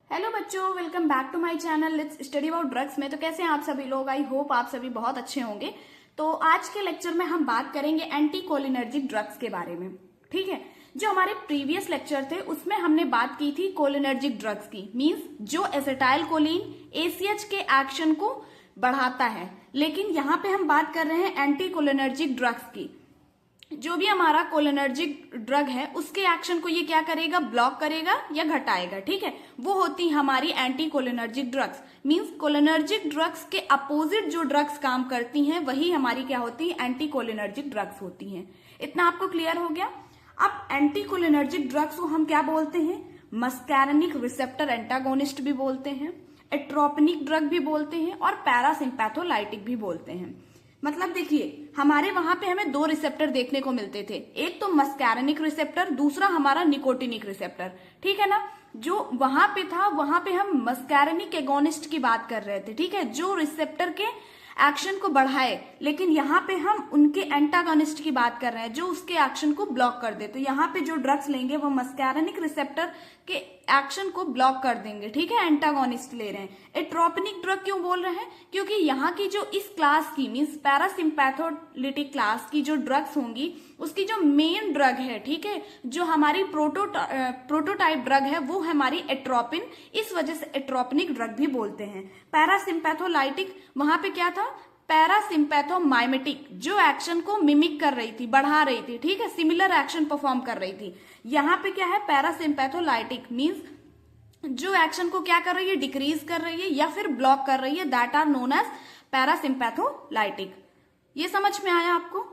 Hello बच्चों, welcome back to my channel let's study about drugs में। तो कैसे हैं आप सभी लोग? आई होप आप सभी बहुत अच्छे होंगे। तो आज के लेक्चर में हम बात करेंगे एंटी कोलिनर्जिक ड्रग्स के बारे में। ठीक है, जो हमारे प्रीवियस लेक्चर थे उसमें हमने बात की थी कोलिनर्जिक ड्रग्स की, मींस जो एसिटाइल कोलिन एसीएच के एक्शन को बढ़ाता है। लेकिन यहाँ पे हम बात कर रहे हैं एंटी कोलिनर्जिक ड्रग्स की। जो भी हमारा कोलिनर्जिक ड्रग है उसके एक्शन को ये क्या करेगा, ब्लॉक करेगा या घटाएगा। ठीक है, वो होती हमारी anti cholinergic drugs. Means cholinergic drugs के अपोजिट जो ड्रग्स काम करती हैं वही हमारी क्या होती है, एंटी कोलिनर्जिक ड्रग्स होती हैं। इतना आपको क्लियर हो गया। अब एंटी कोलिनर्जिक ड्रग्स को हम क्या बोलते हैं? मस्कैरेनिक रिसेप्टर एंटागोनिस्ट भी बोलते हैं, एट्रोपिनिक ड्रग भी बोलते हैं और पैरासिम्पैथोलाइटिक भी बोलते हैं। मतलब देखिए, हमारे वहां पे हमें दो रिसेप्टर देखने को मिलते थे, एक तो मस्कैरेनिक रिसेप्टर, दूसरा हमारा निकोटिनिक रिसेप्टर। ठीक है ना, जो वहां पे था वहां पे हम मस्कैरेनिक एगोनिस्ट की बात कर रहे थे। ठीक है, जो रिसेप्टर के एक्शन को बढ़ाए, लेकिन यहाँ पे हम उनके एंटागोनिस्ट की बात कर रहे हैं जो उसके एक्शन को ब्लॉक कर दे। तो यहाँ पे जो ड्रग्स लेंगे वो मस्कैरेनिक रिसेप्टर के एक्शन को ब्लॉक कर देंगे। ठीक है, एंटागोनिस्ट ले रहे हैं। एट्रोपिनिक ड्रग क्यों बोल रहे हैं? क्योंकि यहाँ की जो इस क्लास की मीन्स पैरासिम्पैथोलिटिक क्लास की जो ड्रग्स होंगी उसकी जो मेन ड्रग है, ठीक है, जो हमारी प्रोटोटाइप ड्रग है वो है हमारी एट्रोपिन। इस वजह से एट्रोपिनिक ड्रग भी बोलते हैं। पैरासिम्पैथोलाइटिक वहां पे क्या था? पैरासिम्पैथोमाइमेटिक, जो एक्शन को मिमिक कर रही थी, बढ़ा रही थी। ठीक है, सिमिलर एक्शन परफॉर्म कर रही थी। यहाँ पे क्या है? पैरासिम्पैथोलाइटिक मीन्स जो एक्शन को क्या कर रही है, डिक्रीज कर रही है या फिर ब्लॉक कर रही है, that are known as parasympatholytic. ये समझ में आया आपको?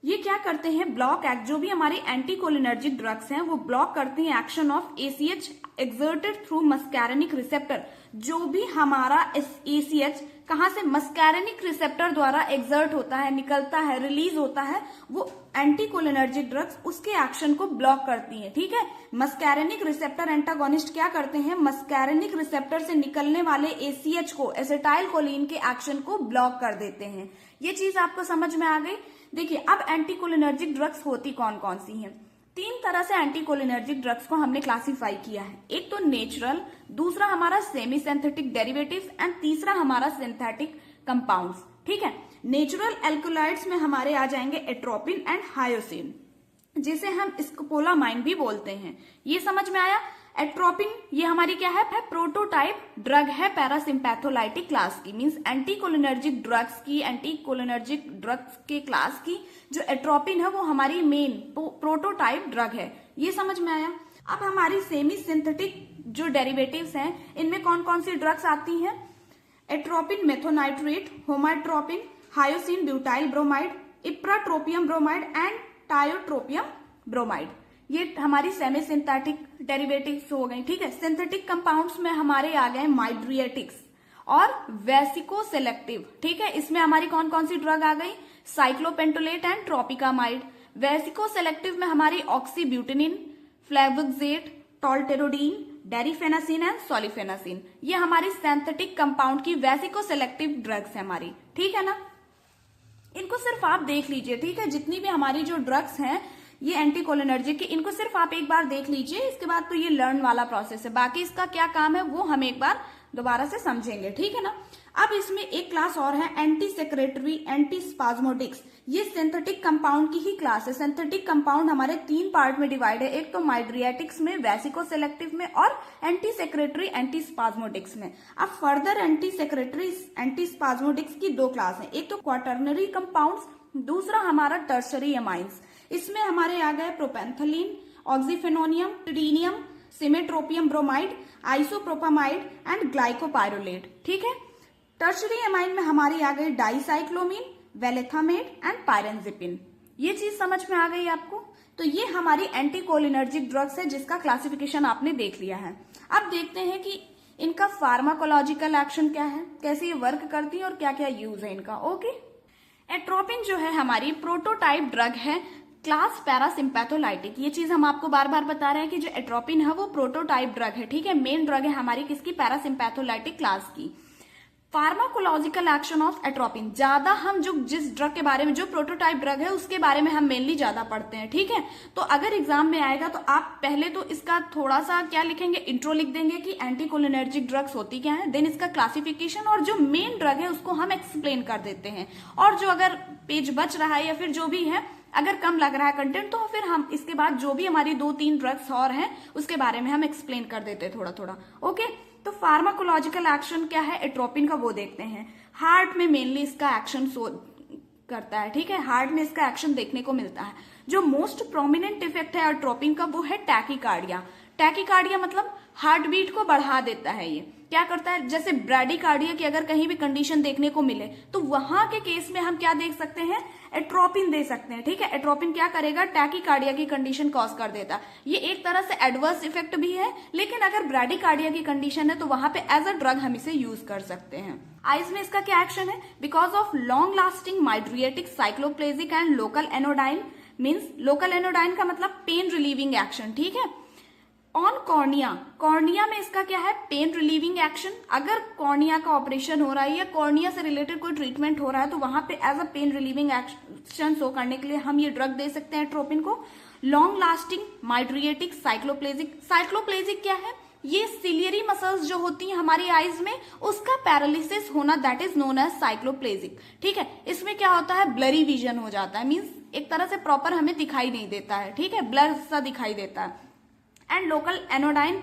ये क्या करते हैं? ब्लॉक एक्ट, जो भी हमारी एंटी कोलिनर्जिक ड्रग्स हैं वो ब्लॉक करती हैं action of ACH exerted through muscarinic receptor. जो भी हमारा एसीएच कहां से? मस्कैरेनिक रिसेप्टर द्वारा एक्सर्ट होता है, निकलता है, रिलीज होता है, वो एंटी कोलिनर्जिक ड्रग्स उसके एक्शन को ब्लॉक करती हैं। ठीक है, मस्कैरेनिक रिसेप्टर एंटागोनिस्ट क्या करते हैं? मस्कैरेनिक रिसेप्टर से निकलने वाले एसीएच को, एसिटाइल कोलिन के एक्शन को ब्लॉक कर देते हैं। ये चीज आपको समझ में आ गई? देखिए, अब एंटी कोलिनर्जिक ड्रग्स होती कौन कौन सी हैं? तीन तरह से एंटी कोलिनर्जिक ड्रग्स को हमने क्लासिफाई किया है। एक तो नेचुरल, दूसरा हमारा सेमी सिंथेटिक डेरिवेटिव्स एंड तीसरा हमारा सिंथेटिक कंपाउंड्स। ठीक है, नेचुरल एल्कोलाइड्स में हमारे आ जाएंगे एट्रोपिन एंड हायोसिन, जिसे हम स्कोपोलामाइन भी बोलते हैं। ये समझ में आया? एट्रोपिन ये हमारी क्या है? प्रोटोटाइप ड्रग है पैरासिम्पैथोलाइटिक क्लास की, मींस एंटी कोलिनर्जिक ड्रग्स की, एंटी कोलिनर्जिक ड्रग्स के क्लास की जो एट्रोपिन है वो हमारी मेन प्रोटोटाइप ड्रग है। ये समझ में आया? अब हमारी सेमी सिंथेटिक जो डेरिवेटिव्स हैं इनमें कौन कौन सी ड्रग्स आती हैं? Atropine methonitrate, homatropine, hyoscine butyl bromide, ipratropium bromide and tiotropium bromide. ये हमारी सेमी सिंथेटिक डेरिवेटिव्स हो गई। ठीक है, सिंथेटिक कंपाउंड्स में हमारे आ गए माइड्रिएटिक्स और वेसिको सेलेक्टिव। ठीक है, इसमें हमारी कौन कौन सी ड्रग आ गई? Cyclopentolate and tropicamide. Vesico selective में हमारी ऑक्सीब्यूटिनिन, फ्लेविक्सेट, टॉल्टेरोडीन, डेरिफेनासिन एंड सोलिफेनासिन। ये हमारी सिंथेटिक कंपाउंड की वेसिको सेलेक्टिव ड्रग्स है हमारी। ठीक है ना, इनको सिर्फ आप देख लीजिए। ठीक है, जितनी भी हमारी जो ड्रग्स हैं ये एंटी कोलिनर्जिक की, इनको सिर्फ आप एक बार देख लीजिए। इसके बाद तो ये लर्न वाला प्रोसेस है, बाकी इसका क्या काम है वो हम एक बार दोबारा से समझेंगे। ठीक है ना, अब इसमें एक क्लास और है एंटी सेक्रेटरी एंटी स्पाज्मोटिक्स। ये सिंथेटिक कंपाउंड की ही क्लास है। सिंथेटिक कंपाउंड हमारे तीन पार्ट में डिवाइड है, एक तो माइड्रिएटिक्स में, वेसिको सेलेक्टिव में और एंटी सेक्रेटरी एंटी स्पाज्मोटिक्स में। अब फर्दर एंटी सेक्रेटरी एंटी स्पाज्मोटिक्स की दो क्लास है, एक तो क्वाटर्नरी कंपाउंड्स, दूसरा हमारा टर्शरी एमाइंस। इसमें हमारे आ गए प्रोपेंथलीन, ऑक्सीफेनोनियम, टिडीनियम, सिमेट्रोपियम ब्रोमाइड, आइसोप्रोपामाइड एंड ग्लाइकोपाइरोलेट। ठीक है, टर्शरी एमाइन में हमारी आ गई डाइसाइक्लोमीन, वेलेथामेट एंड पायरेंजिपिन। ये चीज समझ में आ गई आपको? तो ये हमारी एंटी कोलिनर्जिक ड्रग्स है जिसका क्लासिफिकेशन आपने देख लिया है। अब देखते हैं कि इनका फार्माकोलॉजिकल एक्शन क्या है, कैसे ये वर्क करती है और क्या क्या यूज है इनका। ओके, एट्रोपिन जो है हमारी प्रोटोटाइप ड्रग है क्लास पैरासिम्पैथोलाइटिक। ये चीज हम आपको बार बार बता रहे हैं कि जो एट्रोपिन है वो प्रोटोटाइप ड्रग है। ठीक है, मेन ड्रग है हमारी किसकी? पैरासिम्पैथोलाइटिक क्लास की। फार्माकोलॉजिकल एक्शन ऑफ एट्रोपिन, ज्यादा हम जो जिस ड्रग के बारे में, जो प्रोटोटाइप ड्रग है उसके बारे में हम मेनली ज्यादा पढ़ते हैं, ठीक है। तो अगर एग्जाम में आएगा तो आप पहले तो इसका थोड़ा सा क्या लिखेंगे, इंट्रो लिख देंगे कि एंटीकोलिनर्जिक ड्रग्स होती क्या है, देन इसका क्लासिफिकेशन और जो मेन ड्रग है उसको हम एक्सप्लेन कर देते हैं। और जो अगर पेज बच रहा है या फिर जो भी है, अगर कम लग रहा है कंटेंट, तो फिर हम इसके बाद जो भी हमारी 2-3 ड्रग्स और हैं उसके बारे में हम एक्सप्लेन कर देते हैं थोड़ा थोड़ा, ओके। तो फार्माकोलॉजिकल एक्शन क्या है एट्रोपिन का, वो देखते हैं। हार्ट में मेनली इसका एक्शन करता है, ठीक है, हार्ट में इसका एक्शन देखने को मिलता है। जो मोस्ट प्रोमिनेंट इफेक्ट है एट्रोपिन का वो है टैकीकार्डिया। टैकीकार्डिया मतलब हार्ट बीट को बढ़ा देता है। ये क्या करता है, जैसे ब्रैडीकार्डिया की अगर कहीं भी कंडीशन देखने को मिले तो वहां के केस में हम क्या देख सकते हैं, एट्रोपिन दे सकते हैं, ठीक है। एट्रोपिन क्या करेगा, टैकीकार्डिया की कंडीशन कॉज कर देता। ये एक तरह से एडवर्स इफेक्ट भी है, लेकिन अगर ब्रैडीकार्डिया की कंडीशन है तो वहां पे एज अ ड्रग हम इसे यूज कर सकते हैं। आइज में इसका क्या एक्शन है, because of long lasting mydriatic cycloplegic and local anodyne, means local anodyne का मतलब पेन रिलीविंग एक्शन, ठीक है। ऑन कॉर्निया, कॉर्निया में इसका क्या है, पेन रिलीविंग एक्शन। अगर कॉर्निया का ऑपरेशन हो रहा है या कॉर्निया से रिलेटेड कोई ट्रीटमेंट हो रहा है तो वहां पे as a pain relieving action show करने के लिए हम ये ड्रग दे सकते हैं एट्रोपिन को। Long lasting mydriatic cycloplegic, cycloplegic क्या है, ये सिलियरी मसल्स जो होती हैं हमारी आईज में उसका पैरालिसिस होना, that is known as cycloplegic, ठीक है। इसमें क्या होता है, ब्लरी विजन हो जाता है, मीन्स एक तरह से प्रॉपर हमें दिखाई नहीं देता है, ठीक है, ब्लर सा दिखाई देता है। And local anodyne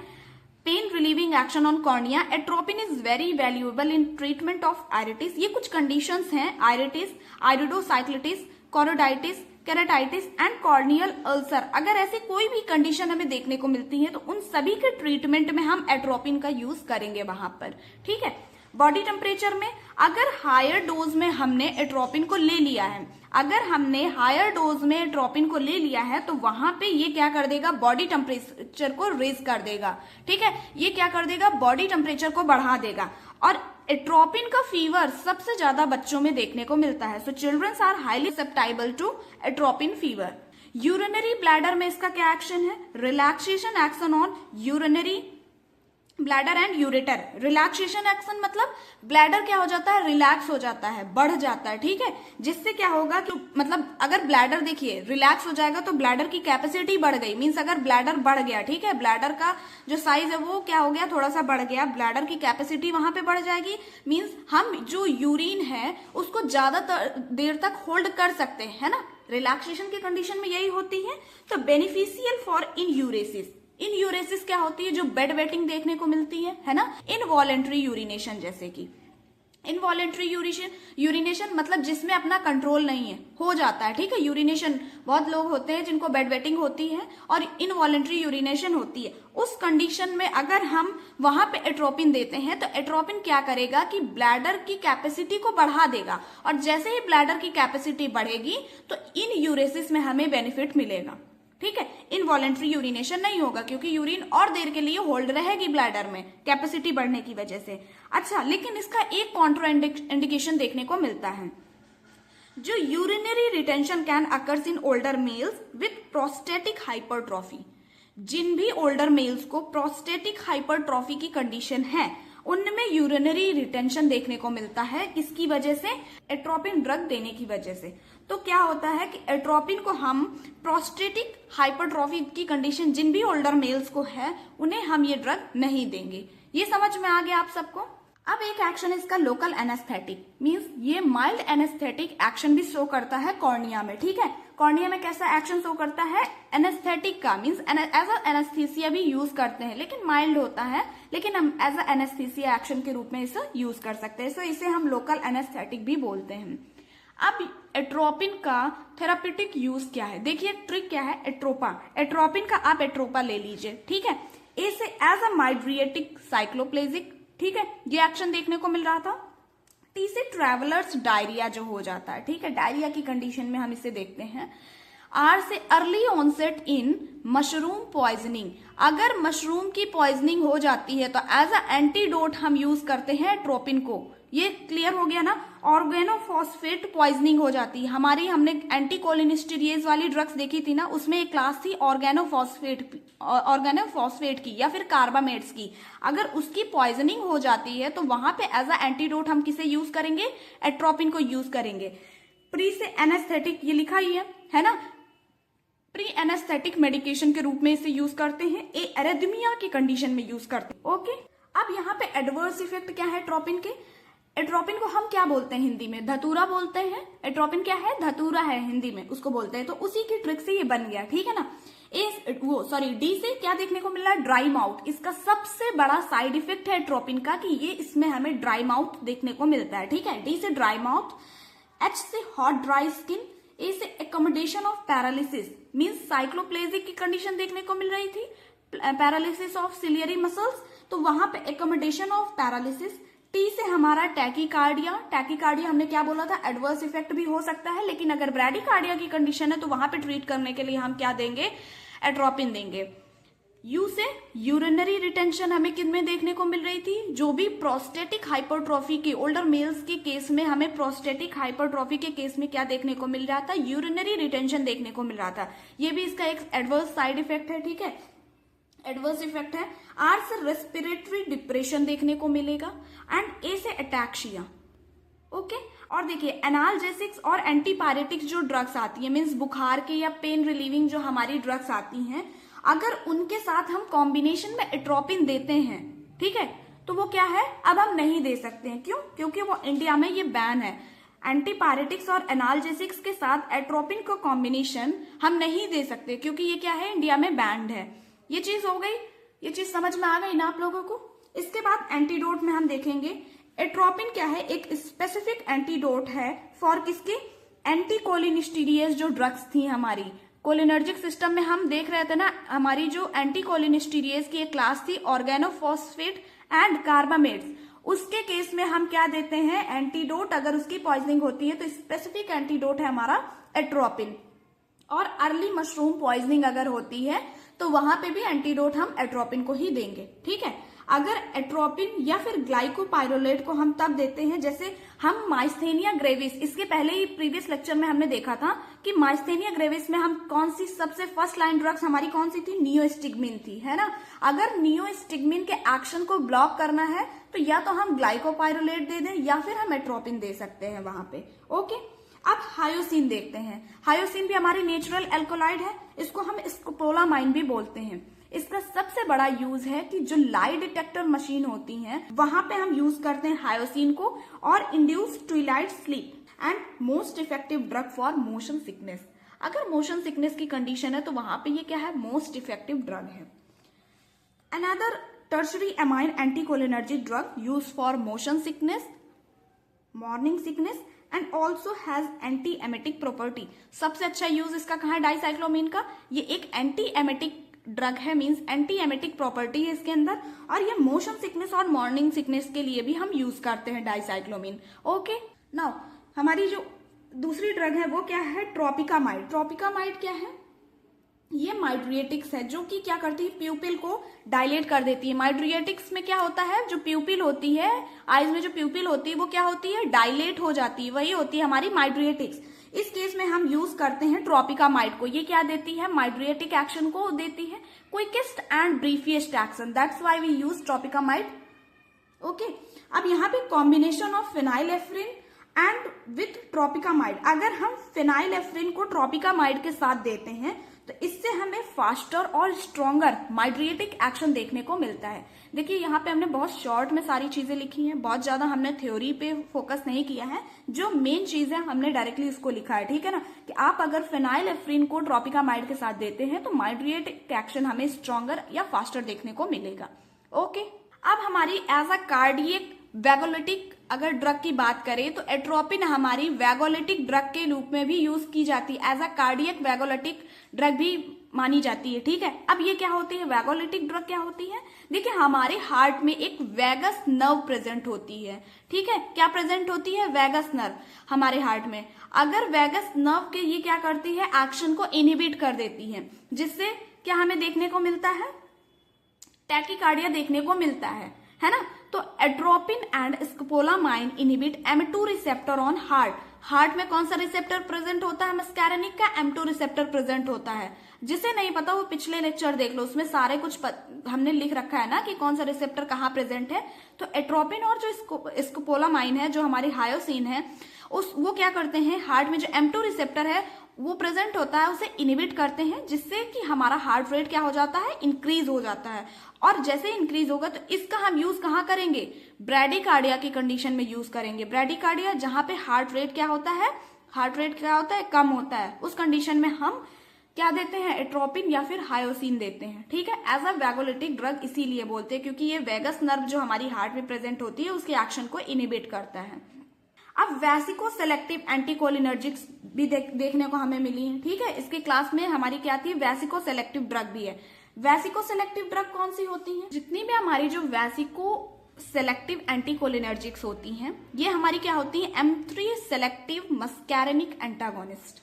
pain relieving action on cornea, atropine is very valuable in treatment of iritis. ये कुछ कंडीशंस हैं, iritis, iridocyclitis, choroiditis, keratitis and corneal ulcer. अगर ऐसी कोई भी कंडीशन हमें देखने को मिलती है तो उन सभी के ट्रीटमेंट में हम एट्रोपिन का यूज करेंगे वहां पर, ठीक है। बॉडी टेम्परेचर में अगर हायर डोज में हमने एट्रोपिन को ले लिया है, अगर हमने हायर डोज में एट्रोपिन को ले लिया है तो वहां पे ये क्या कर देगा, बॉडी टेम्परेचर को रेज कर देगा, ठीक है। ये क्या कर देगा, बॉडी टेम्परेचर को बढ़ा देगा। और एट्रोपिन का फीवर सबसे ज्यादा बच्चों में देखने को मिलता है, so childrens are highly susceptible to atropine fever. Urinary bladder में इसका क्या एक्शन है, relaxation action on urinary bladder and ureter. Relaxation action मतलब ब्लैडर क्या हो जाता है, रिलैक्स हो जाता है, बढ़ जाता है, ठीक है। जिससे क्या होगा कि मतलब अगर ब्लैडर देखिए रिलैक्स हो जाएगा तो ब्लैडर की कैपेसिटी बढ़ गई, मीन्स अगर ब्लैडर बढ़ गया, ठीक है, ब्लैडर का जो साइज है वो क्या हो गया, थोड़ा सा बढ़ गया, ब्लैडर की कैपेसिटी वहां पे बढ़ जाएगी, मीन्स हम जो यूरिन है उसको ज्यादा देर तक होल्ड कर सकते हैं, है ना। रिलैक्सेशन की कंडीशन में यही होती है। तो बेनिफिशियल फॉर इनयूरेसिस, इनयूरेसिस क्या होती है, जो बेड वेटिंग देखने को मिलती है ना। इनवॉलेंट्री यूरिनेशन, जैसे कि इनवॉलेंट्री यूरिनेशन मतलब जिसमें अपना कंट्रोल नहीं है, हो जाता है, ठीक है। यूरिनेशन बहुत लोग होते हैं जिनको बेड वेटिंग होती है और इनवॉलेंट्री यूरिनेशन होती है। उस कंडीशन में अगर हम वहां पे एट्रोपिन देते हैं तो एट्रोपिन क्या करेगा कि ब्लैडर की कैपेसिटी को बढ़ा देगा, और जैसे ही ब्लैडर की कैपेसिटी बढ़ेगी तो इनयूरेसिस में हमें बेनिफिट मिलेगा, ठीक है। इनवॉलेंट्री यूरिनेशन नहीं होगा क्योंकि यूरिन और देर के लिए होल्ड रहेगी ब्लैडर में कैपेसिटी बढ़ने की वजह से। अच्छा, लेकिन इसका एक कॉन्ट्रा इंडिकेशन देखने को मिलता है, जो urinary retention can occurs in older males with prostatic hypertrophy. जिन भी ओल्डर मेल्स को प्रोस्टेटिक हाइपरट्रॉफी की कंडीशन है उनमें यूरिनरी रिटेंशन देखने को मिलता है, किसकी वजह से, एट्रोपिन ड्रग देने की वजह से। तो क्या होता है कि एट्रोपिन को हम प्रोस्टेटिक हाइपरट्रॉफी की कंडीशन जिन भी ओल्डर मेल्स को है उन्हें हम ये ड्रग नहीं देंगे। ये समझ में आ गया आप सबको। अब एक एक्शन इसका लोकल एनेस्थेटिक, मींस ये माइल्ड एनेस्थेटिक एक्शन भी शो करता है कॉर्निया में, ठीक है। कॉर्निया में कैसा एक्शन शो करता है, एनेस्थेटिक का, मींस एज अ एनेस्थीसिया भी यूज करते हैं, लेकिन माइल्ड होता है, लेकिन हम एज अ एनेस्थीसिया एक्शन के रूप में इसे यूज कर सकते हैं, सो इसे हम लोकल एनेस्थेटिक भी बोलते हैं। अब एट्रोपिन का थेरापेटिक यूज क्या है, देखिए ट्रिक क्या है, एट्रोपिन का आप एट्रोपा ले लीजिए, ठीक है। ए से एज अ माइड्रिएटिक साइक्लोप्लेजिक, ठीक है, ये एक्शन देखने को मिल रहा था। टी से ट्रेवलर्स डायरिया जो हो जाता है, ठीक है, डायरिया की कंडीशन में हम इसे देखते हैं। आर से अर्ली ऑनसेट इन मशरूम पॉइजनिंग, अगर मशरूम की पॉइजनिंग हो जाती है तो एज अ एंटीडोट हम यूज करते हैं एट्रोपिन को, ये क्लियर हो गया ना। ऑर्गेनोफॉस्फेट पॉइजनिंग हो जाती है हमारी। हमने एंटीकोलिनिस्टीरियज वाली ड्रग्स देखी थी ना, उसमें एक क्लास थी ऑर्गेनोफॉस्फेट की या फिर कार्बामेट्स की। अगर उसकी पॉइजनिंग हो जाती है तो वहां पे एज अ एंटीडोट हम किसे यूज करेंगे, एट्रोपिन को यूज करेंगे। प्री से एनेस्थेटिक ये लिखा ही है ना, प्री एनेस्थेटिक मेडिकेशन के रूप में इसे यूज करते हैं, एरिथमिया की कंडीशन में यूज करते हैं। ओके, अब यहाँ पे एडवर्स इफेक्ट क्या है एट्रोपिन के। एट्रोपिन को हम क्या बोलते हैं हिंदी में, धतूरा बोलते हैं। एट्रोपिन क्या है, धतूरा है हिंदी में, उसको बोलते हैं। तो उसी की ट्रिक से ये बन गया, ठीक है ना। डी से क्या देखने को मिल रहा है, ड्राई माउथ। इसका सबसे बड़ा साइड इफेक्ट है एट्रोपिन का कि ये इसमें हमें ड्राई माउथ देखने को मिलता है, ठीक है। डी से ड्राई माउथ, एच से हॉट ड्राई स्किन, ए से accommodation of paralysis means cycloplegic की कंडीशन देखने को मिल रही थी, पैरालिसिस ऑफ सिलियरी मसल्स, तो वहां पे एकोमोडेशन ऑफ पैरालिसिस। टी से हमारा टैकीकार्डिया। टैकीकार्डिया हमने क्या बोला था, एडवर्स इफेक्ट भी हो सकता है, लेकिन अगर ब्रैडीकार्डिया की कंडीशन है तो वहां पे ट्रीट करने के लिए हम क्या देंगे, एट्रोपिन देंगे। यू से यूरिनरी रिटेंशन हमें किन में देखने को मिल रही थी, जो भी प्रोस्टेटिक हाइपरट्रॉफी के ओल्डर मेल्स के केस में हमें प्रोस्टेटिक हाइपरट्रॉफी के केस में क्या देखने को मिल रहा था, यूरिनरी रिटेंशन देखने को मिल रहा था। ये भी इसका एक एडवर्स साइड इफेक्ट है, ठीक है, एडवर्स इफेक्ट है। आर से रेस्पिरेटरी डिप्रेशन देखने को मिलेगा एंड ए से अटैक्सिया। ओके, और देखिए एनाल्जेसिक्स और एंटीपायरेटिक्स जो ड्रग्स आती है मीन्स बुखार के या पेन रिलीविंग जो हमारी ड्रग्स आती हैं, अगर उनके साथ हम कॉम्बिनेशन में एट्रोपिन देते हैं, ठीक है, तो वो क्या है, अब हम नहीं दे सकते हैं। क्यों, क्योंकि वो इंडिया में ये बैन है। एंटीपायरेटिक्स और एनाल्जेसिक्स के साथ एट्रोपिन का कॉम्बिनेशन हम नहीं दे सकते क्योंकि ये क्या है, इंडिया में बैंड है। ये चीज हो गई, ये चीज समझ में आ गई ना आप लोगों को। इसके बाद एंटीडोट में हम देखेंगे एट्रोपिन क्या है, एक स्पेसिफिक एंटीडोट है फॉर किसके, एंटीकोलिनिस्टीरियस जो ड्रग्स थी हमारी कोलिनर्जिक सिस्टम में। हम देख रहे थे ना, हमारी जो एंटीकोलिनिस्टीरियस की एक क्लास थी ऑर्गेनोफॉस्फेट एंड कार्बामेट्स, उसके केस में हम क्या देते हैं, एंटीडोट। अगर उसकी पॉइजनिंग होती है तो स्पेसिफिक एंटीडोट है हमारा एट्रोपिन। और अर्ली मशरूम पॉइजनिंग अगर होती है तो वहां पे भी एंटीडोट हम एट्रोपिन को ही देंगे, ठीक है। अगर एट्रोपिन या फिर ग्लाइकोपाइरोलेट को हम तब देते हैं जैसे हम माइस्थेनिया ग्रेविस, इसके पहले ही प्रीवियस लेक्चर में हमने देखा था कि माइस्थेनिया ग्रेविस में हम कौन सी सबसे फर्स्ट लाइन ड्रग्स हमारी कौन सी थी, नियोस्टिग्मिन थी, है ना। अगर नियोस्टिग्मिन के एक्शन को ब्लॉक करना है तो या तो हम ग्लाइकोपाइरोलेट दे दें या फिर हम एट्रोपिन दे सकते हैं वहां पे। ओके, अब हायोसिन देखते हैं। हायोसिन भी हमारी नेचुरल एल्कोलाइड है, इसको हम स्कोपोलामाइन भी बोलते हैं। इसका सबसे बड़ा यूज है कि जो लाई डिटेक्टर मशीन होती है वहां पे हम यूज करते हैं हायोसिन को, और induce Twilight sleep and most effective drug for motion sickness. अगर मोशन सिकनेस की कंडीशन है तो वहां पे ये क्या है, मोस्ट इफेक्टिव ड्रग है। Another tertiary amine anticholinergic drug use for motion sickness, morning sickness and also has anti emetic property. सबसे अच्छा यूज इसका कहाँ है, डाइसाइक्लोमिन का। ये एक एंटी एमेटिक ड्रग है, मींस एंटी एमेटिक प्रॉपर्टी है इसके अंदर, और ये मोशन सिकनेस और मॉर्निंग सिकनेस के लिए भी हम यूज करते हैं डाइसाइक्लोमिन। ओके, नाउ हमारी जो दूसरी ड्रग है वो क्या है, ट्रोपिकामाइड। ट्रोपिकामाइड क्या है, ये माइड्रिएटिक्स है जो कि क्या करती है, प्यूपिल को डायलेट कर देती है। माइड्रिएटिक्स में क्या होता है, जो प्यूपिल होती है, आईज में जो प्यूपिल होती है वो क्या होती है, डायलेट हो जाती है, वही होती है हमारी माइड्रिएटिक्स। इस केस में हम यूज करते हैं ट्रोपिकामाइड को। ये क्या देती है, माइड्रिएटिक एक्शन को देती है, quickest and briefest action, that's why we use tropicamide. Okay, अब यहाँ पे combination of phenylephrine and with tropicamide. अगर हम फिनाइलेफ्रिन को ट्रोपिकामाइड के साथ देते हैं तो इससे हमें फास्टर और स्ट्रॉन्गर माइड्रिएटिक एक्शन देखने को मिलता है। देखिए यहाँ पे हमने बहुत शॉर्ट में सारी चीजें लिखी हैं, बहुत ज्यादा हमने थ्योरी पे फोकस नहीं किया है, जो मेन चीज है हमने डायरेक्टली उसको लिखा है, ठीक है ना, कि आप अगर फिनाइलेफ्रिन को ट्रोपिकामाइड के साथ देते हैं तो माइड्रिएटिक एक्शन हमें स्ट्रॉन्गर या फास्टर देखने को मिलेगा। ओके, अब हमारी एज अ कार्डियक वैगोलिटिक अगर ड्रग की बात करें तो एट्रोपिन हमारी वैगोलिटिक ड्रग के रूप में भी यूज की जाती है, एज अ कार्डियक वैगोलिटिक ड्रग भी मानी जाती है, ठीक है। अब ये क्या होती है, वैगोलिटिक ड्रग क्या होती है, देखिए हमारे हार्ट में एक वैगस नर्व प्रेजेंट होती है, ठीक है। क्या प्रेजेंट होती है, वैगस नर्व हमारे हार्ट में। अगर वैगस नर्व के ये क्या करती है, एक्शन को इनहिबिट कर देती है, जिससे क्या हमें देखने को मिलता है, टैकीकार्डिया देखने को मिलता है ना। तो atropine and scopolamine inhibit M2 receptor on heart में कौन सा रिसेप्टर प्रेजेंट होता है? मस्कैरेनिक का M2 रिसेप्टर प्रेजेंट होता है। जिसे नहीं पता वो पिछले लेक्चर देख लो, उसमें सारे कुछ हमने लिख रखा है ना कि कौन सा रिसेप्टर कहाँ प्रेजेंट है। तो एट्रोपिन और जो स्कोपोलामाइन है, जो हमारी हायोसिन है, वो क्या करते हैं, हार्ट में जो M2 रिसेप्टर है वो प्रेजेंट होता है, उसे इनहिबिट करते हैं, जिससे कि हमारा हार्ट रेट क्या हो जाता है? इंक्रीज हो जाता है। और जैसे इंक्रीज होगा तो इसका हम यूज कहाँ करेंगे? ब्रैडीकार्डिया की कंडीशन में यूज करेंगे। ब्रैडीकार्डिया जहां पे हार्ट रेट क्या होता है? कम होता है। उस कंडीशन में हम क्या देते हैं? एट्रोपिन या फिर हायोसिन देते हैं। ठीक है, एज अ वैगोलिटिक ड्रग इसीलिए बोलते हैं क्योंकि ये वेगस नर्व जो हमारी हार्ट में प्रेजेंट होती है उसके एक्शन को इनहिबिट करता है। अब वैसिको सेलेक्टिव एंटीकोलिनर्जिक्स भी देखने को हमें मिली है। ठीक है, इसके क्लास में हमारी क्या आती है? वैसिको सेलेक्टिव ड्रग भी है। वैसिको सेलेक्टिव ड्रग कौन सी होती है? जितनी भी हमारी जो वैसिको सेलेक्टिव एंटीकोलिनर्जिक्स होती हैं, ये हमारी क्या होती है? M3 selective muscarinic antagonist.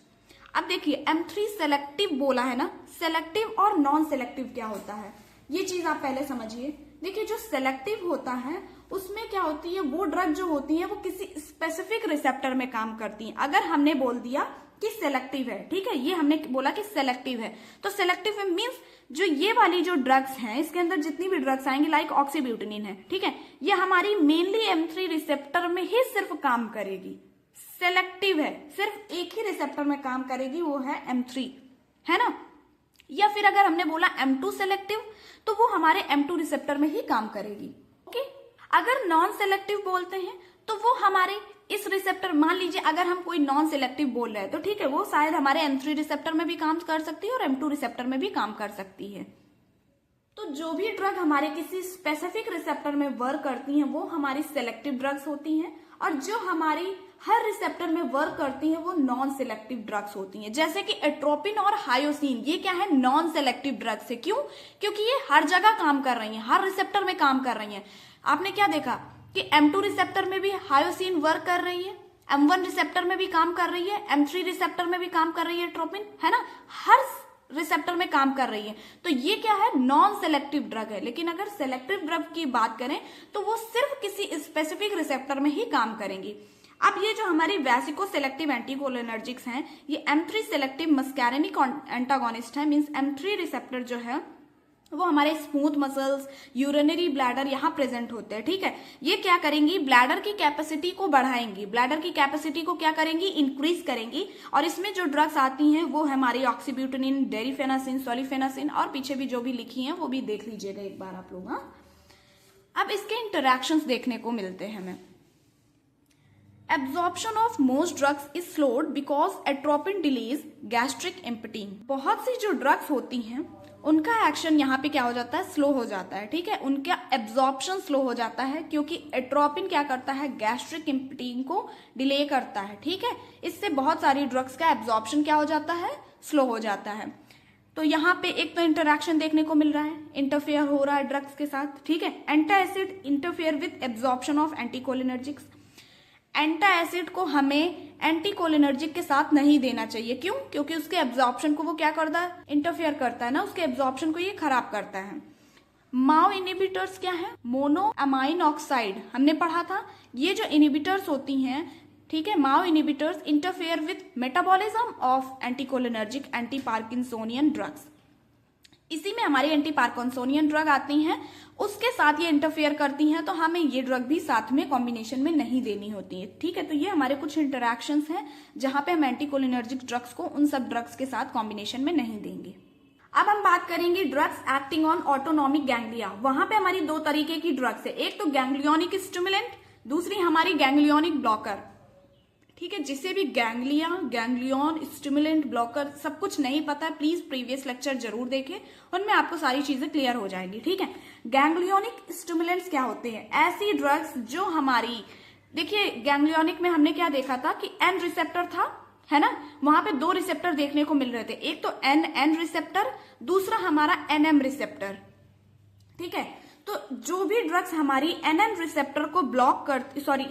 अब देखिए, M3 सेलेक्टिव बोला है ना, सेलेक्टिव और नॉन सेलेक्टिव क्या होता है ये चीज आप पहले समझिए। देखिए, जो सेलेक्टिव होता है उसमें क्या होती है? वो ड्रग जो होती है वो किसी स्पेसिफिक रिसेप्टर में काम करती है। अगर हमने बोल दिया कि सेलेक्टिव है, ठीक है, ये हमने बोला कि सेलेक्टिव है, तो सेलेक्टिव मीन्स जो ये वाली जो ड्रग्स हैं, इसके अंदर जितनी भी ड्रग्स आएंगी लाइक ऑक्सीब्यूटिनिन है, ठीक है, ये हमारी मेनली M3 रिसेप्टर में ही सिर्फ काम करेगी। सेलेक्टिव है, सिर्फ एक ही रिसेप्टर में काम करेगी, वो है M3, है ना। या फिर अगर हमने बोला M2 सेलेक्टिव तो वो हमारे M2 रिसेप्टर में ही काम करेगी। ओके, अगर नॉन सेलेक्टिव बोलते हैं तो वो हमारे इस रिसेप्टर, मान लीजिए अगर हम कोई नॉन सेलेक्टिव बोल रहे हैं तो ठीक है, वो शायद हमारे M3 रिसेप्टर में भी काम कर सकती है और M2 रिसेप्टर में भी काम कर सकती है। तो जो भी ड्रग हमारे किसी स्पेसिफिक रिसेप्टर में वर्क करती हैं वो हमारी सेलेक्टिव ड्रग्स होती हैं, और जो हमारी हर रिसेप्टर में वर्क करती हैं वो नॉन सेलेक्टिव ड्रग्स होती हैं। जैसे कि एट्रोपिन और हायोसिन, ये क्या है? नॉन सेलेक्टिव ड्रग्स है। क्यों? क्योंकि ये हर जगह काम कर रही हैं, हर रिसेप्टर में काम कर रही हैं। आपने क्या देखा कि M2 रिसेप्टर में भी हायोसिन वर्क कर रही है, M1 रिसेप्टर में भी काम कर रही है, M3 रिसेप्टर में भी काम कर रही है एट्रोपिन, है ना, हर रिसेप्टर में काम कर रही है। तो ये क्या है? नॉन सेलेक्टिव ड्रग है। लेकिन अगर सेलेक्टिव ड्रग की बात करें तो वो सिर्फ किसी स्पेसिफिक रिसेप्टर में ही काम करेंगी। अब ये जो हमारी वैसिको सेलेक्टिव एंटीकोलिनर्जिक्स हैं, ये M3 सेलेक्टिव मस्कैरेनिक एंटागोनिस्ट है। मींस M3 रिसेप्टर जो है वो हमारे स्मूथ मसल्स, यूरिनरी ब्लैडर यहाँ प्रेजेंट होते हैं। ठीक है, ये क्या करेंगी? ब्लैडर की कैपेसिटी को बढ़ाएंगी, ब्लैडर की कैपेसिटी को क्या करेंगी? इंक्रीज करेंगी। और इसमें जो ड्रग्स आती हैं वो हमारी ऑक्सीब्यूटिनिन, डेरिफेनासिन, सोलिफेनासिन, और पीछे भी जो भी लिखी हैं वो भी देख लीजिएगा एक बार आप लोग। हाँ, अब इसके इंटरैक्शंस देखने को मिलते हैं हमें। Absorption of most drugs is slowed because atropine delays gastric emptying। बहुत सी जो ड्रग्स होती हैं उनका एक्शन यहाँ पे क्या हो जाता है? स्लो हो जाता है। ठीक है, उनका एब्जॉर्प्शन स्लो हो जाता है क्योंकि एट्रोपिन क्या करता है? गैस्ट्रिक एम्प्टीइंग को डिले करता है। ठीक है, इससे बहुत सारी ड्रग्स का एब्जॉर्प्शन क्या हो जाता है? स्लो हो जाता है। तो यहाँ पे एक तो इंटरैक्शन देखने को मिल रहा है, इंटरफेयर हो रहा है ड्रग्स के साथ। ठीक है, antacid interfere with absorption of anticholinergics. Antacid को हमें एंटीकोलिनर्जिक के साथ नहीं देना चाहिए। क्यों? क्योंकि उसके एब्जॉर्प्शन को वो क्या करता है? इंटरफेयर करता है ना, उसके एब्जॉर्प्शन को ये खराब करता है। माओ इनहिबिटर्स क्या है? मोनो अमाइन ऑक्साइड हमने पढ़ा था। ये जो इनहिबिटर्स होती हैं, ठीक है, माओ inhibitors interfere with metabolism of anticholinergic anti parkinsonian drugs. इसी में हमारी एंटी पार्किंसोनियन ड्रग आती हैं, उसके साथ ये इंटरफेयर करती हैं, तो हमें ये ड्रग भी साथ में कॉम्बिनेशन में नहीं देनी होती है। ठीक है, तो ये हमारे कुछ इंटरैक्शंस हैं जहां पे हम एंटीकोलिनर्जिक ड्रग्स को उन सब ड्रग्स के साथ कॉम्बिनेशन में नहीं देंगे। अब हम बात करेंगे drugs acting on autonomic ganglia. वहां पे हमारी दो तरीके की ड्रग्स है, एक तो गैंग्लियोनिक स्टिमुलेंट, दूसरी हमारी गैंग्लियोनिक ब्लॉकर। ठीक है, जिसे भी गैंग्लिया, गैंग्लियन, स्टिमुलेंट, ब्लॉकर सब कुछ नहीं पता है, प्लीज प्रीवियस लेक्चर जरूर देखें, उनमें आपको सारी चीजें क्लियर हो जाएंगी। ठीक है, गैंग्लियोनिक स्टिमुलेंट्स क्या होते हैं? ऐसी ड्रग्स जो हमारी, देखिए गैंग्लियोनिक में हमने क्या देखा था कि N रिसेप्टर था, है ना, वहां पे दो रिसेप्टर देखने को मिल रहे थे, एक तो NN रिसेप्टर, दूसरा हमारा NM रिसेप्टर। ठीक है, तो जो भी ड्रग्स हमारी NN रिसेप्टर को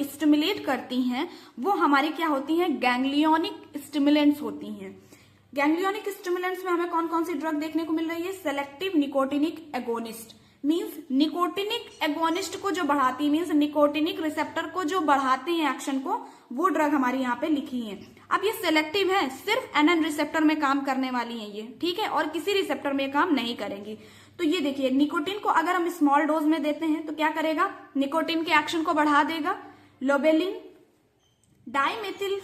स्टिमुलेट करती हैं वो हमारी क्या होती हैं? गैंग्लियोनिक स्टिमुलेंट्स होती हैं। गैंग्लियोनिक स्टिमुलेंट्स में हमें कौन कौन सी ड्रग देखने को मिल रही है? Selective nicotinic agonist, means nicotinic agonist को जो बढ़ाती है, मीन्स निकोटिनिक रिसेप्टर को जो बढ़ाते हैं एक्शन को, वो ड्रग हमारी यहाँ पे लिखी है। अब ये सिलेक्टिव है, सिर्फ एनएन रिसेप्टर में काम करने वाली है ये, ठीक है, और किसी रिसेप्टर में काम नहीं करेंगी। तो ये देखिए, निकोटिन को अगर हम स्मॉल डोज में देते हैं तो क्या करेगा, निकोटिन के एक्शन को बढ़ा देगा। लोबेलिन डाइमेथिल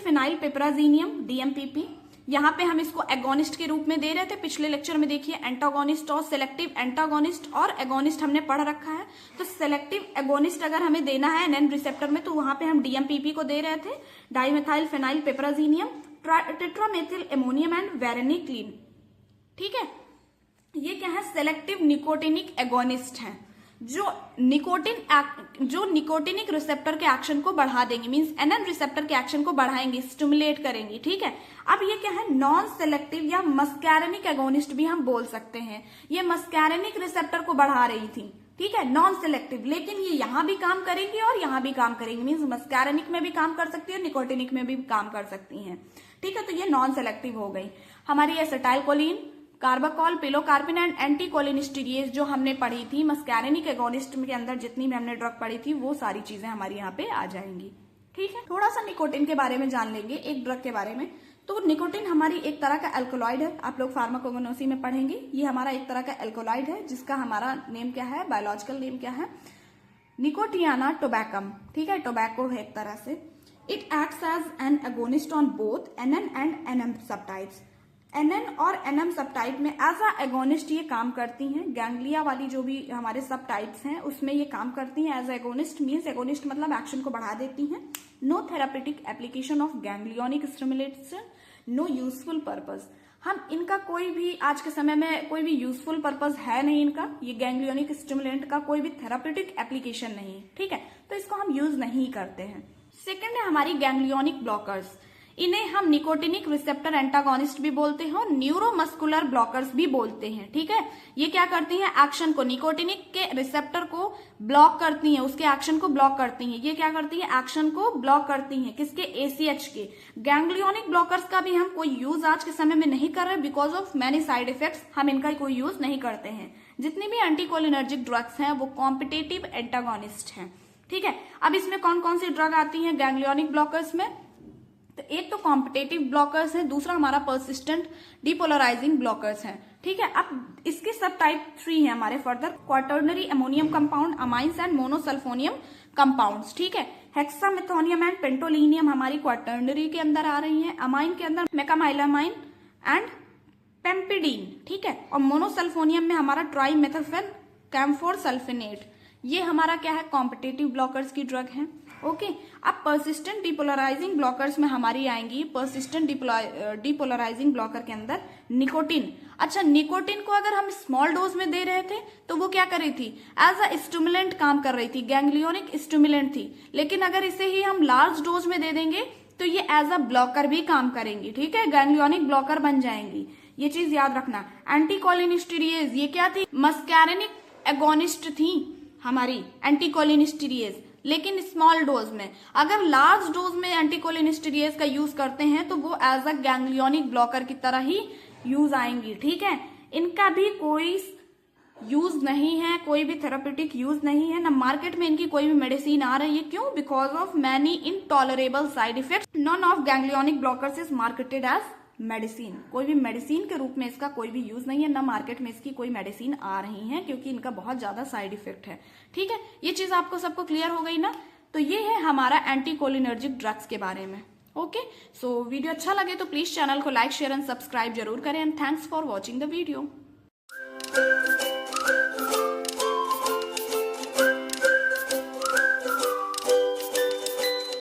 फिनाइल पिपराजीनियम DMPP, यहाँ पे हम इसको एगोनिस्ट के रूप में दे रहे थे। पिछले लेक्चर में देखिए एंटागोनिस्ट और सिलेक्टिव एंटागोनिस्ट और एगोनिस्ट हमने पढ़ रखा है। तो सिलेक्टिव एगोनिस्ट अगर हमें देना है एनएन रिसेप्टर में तो वहां पे हम DMPP को दे रहे थे, dimethyl phenyl piperazinium, tetramethyl ammonium and varenicline, ठीक है। ये क्या है, सेलेक्टिव निकोटिनिक एगोनिस्ट है जो निकोटिनिक रिसेप्टर के एक्शन को बढ़ा देंगे, मींस एनएन रिसेप्टर के एक्शन को बढ़ाएंगे, स्टिमुलेट करेंगे, ठीक है। अब ये क्या है, नॉन सेलेक्टिव या मस्कैरेनिक एगोनिस्ट भी हम बोल सकते हैं। ये मस्कैरेनिक रिसेप्टर को बढ़ा रही थी, ठीक है, नॉन सेलेक्टिव, लेकिन ये यहां भी काम करेंगी और यहां भी काम करेंगी, मीन्स मस्कैरेनिक में भी काम कर सकती है, निकोटिनिक में भी काम कर सकती हैं, ठीक है। तो ये नॉन सेलेक्टिव हो गई हमारी। एसिटाइलकोलिन, कार्बाकॉल, पिलोकार्पिन एंड एंटीकोलिनिस्टीरियेज जो हमने पढ़ी थी मस्कैरेनिक एगोनिस्ट के अंदर, जितनी भी हमने ड्रग पढ़ी थी वो सारी चीजें हमारी यहाँ पे आ जाएंगी, ठीक है। थोड़ा सा निकोटिन के बारे में जान लेंगे, एक ड्रग के बारे में। तो निकोटिन हमारी एक तरह का एल्कोलॉइड है, आप लोग फार्माकोगनोसी में पढ़ेंगे। ये हमारा एक तरह का एल्कोलॉइड है जिसका हमारा नेम क्या है, बायोलॉजिकल नेम क्या है, निकोटियाना टोबैकम, ठीक है, टोबैको है एक तरह से। It acts as an agonist on both NN and NM subtypes. NN और एनएम सबटाइप में एज अ एगोनिस्ट ये काम करती हैं। गैंग्लिया वाली जो भी हमारे सब टाइप्स हैं उसमें ये काम करती हैं एज एगोनिस्ट, मीन्स एगोनिस्ट मतलब एक्शन को बढ़ा देती हैं। No therapeutic application of ganglionic stimulation, no useful purpose. हम इनका कोई भी आज के समय में कोई भी यूजफुल पर्पज है नहीं इनका, ये गैंग्लियोनिक स्टिमुलेंट का कोई भी थेरापेटिक एप्लीकेशन नहीं, ठीक है, तो इसको हम यूज नहीं करते हैं। सेकेंड है हमारी गैंग्लियोनिक ब्लॉकर्स। इन्हें हम निकोटिनिक रिसेप्टर एंटागोनिस्ट भी बोलते हैं और न्यूरोमस्कुलर ब्लॉकर्स भी बोलते हैं, ठीक है। ये क्या करती हैं, एक्शन को, निकोटिनिक के रिसेप्टर को ब्लॉक करती हैं, उसके एक्शन को ब्लॉक करती हैं। ये क्या करती हैं, एक्शन को ब्लॉक करती हैं, किसके, ACH के। गैंग्लियोनिक ब्लॉकर्स का भी हम कोई यूज आज के समय में नहीं कर रहे because of many side effects, हम इनका कोई यूज नहीं करते हैं। जितनी भी एंटीकोलिनर्जिक ड्रग्स हैं वो कॉम्पिटेटिव एंटागोनिस्ट हैं, ठीक है। अब इसमें कौन कौन सी ड्रग आती हैं गैंग्लियोनिक ब्लॉकर्स में, तो एक तो कॉम्पिटेटिव ब्लॉकर्स है, दूसरा हमारा परसिस्टेंट डिपोलराइजिंग ब्लॉकर्स है, ठीक है। अब इसके सब टाइप 3 है हमारे further, quaternary ammonium compound, amines and monosulfonium compounds, ठीक है। हेक्सामेथोनियम एंड पेंटोलिनियम हमारी क्वाटर्नरी के अंदर आ रही है, अमाइन के अंदर मेकामाइलामाइन एंड पेम्पिडीन, ठीक है, और मोनोसल्फोनियम में हमारा ट्राइमेथोफेन कैम्फोर सल्फेनेट। ये हमारा क्या है, कॉम्पिटेटिव ब्लॉकर्स की ड्रग है, ओके। अब परसिस्टेंट डिपोलराइजिंग ब्लॉकर्स में हमारी आएंगी, परसिस्टेंट डिपोलराइजिंग ब्लॉकर के अंदर निकोटिन। अच्छा, निकोटिन को अगर हम स्मॉल डोज में दे रहे थे तो वो क्या कर रही थी, एज अ स्टिमुलेंट काम कर रही थी, गैंग्लियोनिक स्टिमुलेंट थी। लेकिन अगर इसे ही हम लार्ज डोज में दे देंगे तो ये एज अ ब्लॉकर भी काम करेंगी, ठीक है, गैंग्लियोनिक ब्लॉकर बन जाएंगी, ये चीज याद रखना। एंटीकोलिनिस्टीरियेज, ये क्या थी, मस्कैरेनिक एगोनिस्ट थी हमारी एंटीकोलिनिस्टीरियेज, लेकिन स्मॉल डोज में। अगर लार्ज डोज में एंटीकोलिनिस्टीरियेज का यूज करते हैं तो वो एज अ गैंग्लियोनिक ब्लॉकर की तरह ही यूज आएंगी, ठीक है। इनका भी कोई यूज नहीं है, कोई भी थेरापेटिक यूज नहीं है, ना मार्केट में इनकी कोई भी मेडिसिन आ रही है। क्यों, because of many intolerable side effects. None of ganglionic blockers is marketed as medicine, कोई भी मेडिसिन के रूप में इसका कोई भी यूज नहीं है, ना मार्केट में इसकी कोई मेडिसिन आ रही है क्योंकि इनका बहुत ज्यादा साइड इफेक्ट है, ठीक है। ये चीज आपको सबको क्लियर हो गई ना। तो ये है हमारा एंटीकोलिनर्जिक ड्रग्स के बारे में, ओके। सो वीडियो अच्छा लगे तो प्लीज चैनल को लाइक, शेयर एंड सब्सक्राइब जरूर करें and thanks for watching the video.